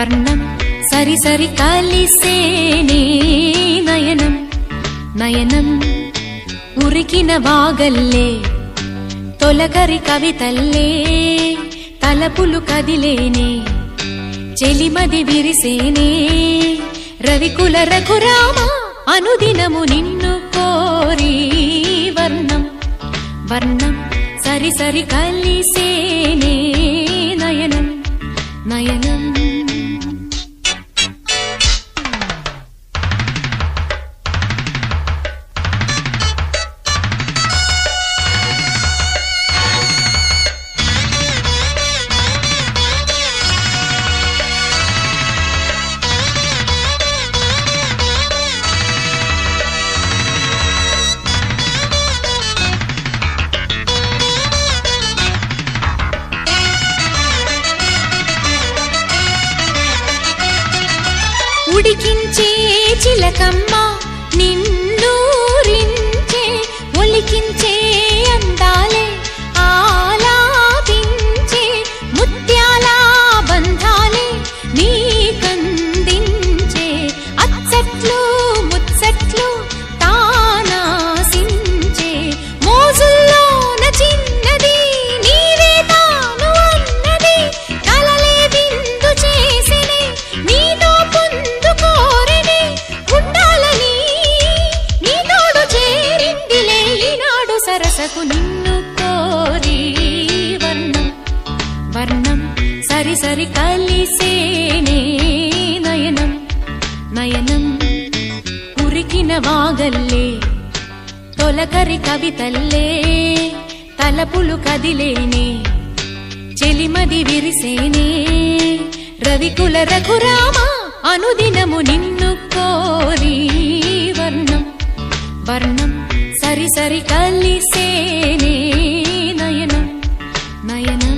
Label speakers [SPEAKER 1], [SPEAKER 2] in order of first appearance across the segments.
[SPEAKER 1] వర్ణం సరి సరి కలిసేనే నయనం నయనం ఉరికిన వాగల్లే తొలకరి కవితల్లే తలపులు కదిలేనే చెలిమది విరిసేనే రవికుల రఘురామ అనుదినము నిన్ను కోరి వర్ణం వర్ణం సరి సరి కలిసేనే నయనం నయనం ఉడికించే చిలకమ్మ నిన్నూరించే ఒలికించే అందాలే ఆలాపించే ముత్యాల బంధాలే నీకందించే అచ్చట్లు ముచ్చట్లు తానాసించే మోజుల్లోన చిన్నది నీవే తాను అన్నది కలలే విందు చేసినే నీతో సరసకు నిన్ను కోరి వర్ణం వర్ణం సరి సరి కలిసేనే నయనం నయనం ఉరికిన వాగల్లే తొలకరి కవితల్లే తలపులు కదిలేనే చెలిమది విరిసేనే రవికుల రఘురామ అనుదినము నిన్ను కోరి వర్ణం వర్ణం సరి సరి కలిసేనే నయనం నయనం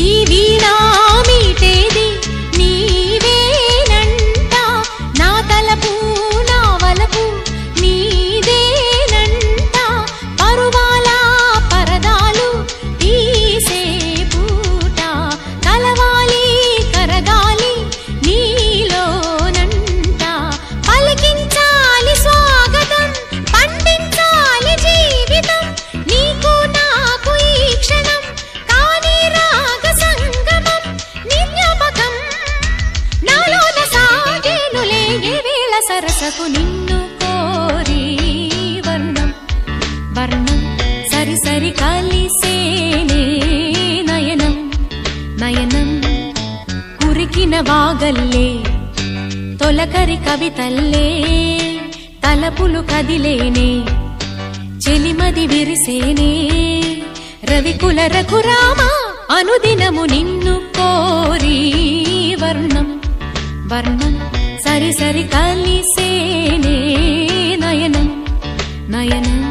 [SPEAKER 1] ఈ వీణా మీటేది నీవేనంట నా తలపు నా వలపు నీదేనంట పరువాల పరదాలు తీసే పూట కలవాలి కరగాలి నీలోనంట పలికించాలి స్వాగతం పండించాలి జీవితం నీకు నాకు ఈ క్షణం కాని రాగ సంగమం నిజ్ఞాపకం నాలోన సాగేనులే ఏ వేళ సరసకు నిన్ను కోరి వర్ణం వర్ణం సరి సరి కలిసేనే నయనం నయనం ఉరికిన వాగల్లే తొలకరి కవితల్లే తలపులు కదిలేనే చెలిమది విరిసేనే రవికుల రఘురామ అనుదినము నిన్ను కోరి వర్ణం వర్ణం సరి సరి కలిసేనే నయనం నయనం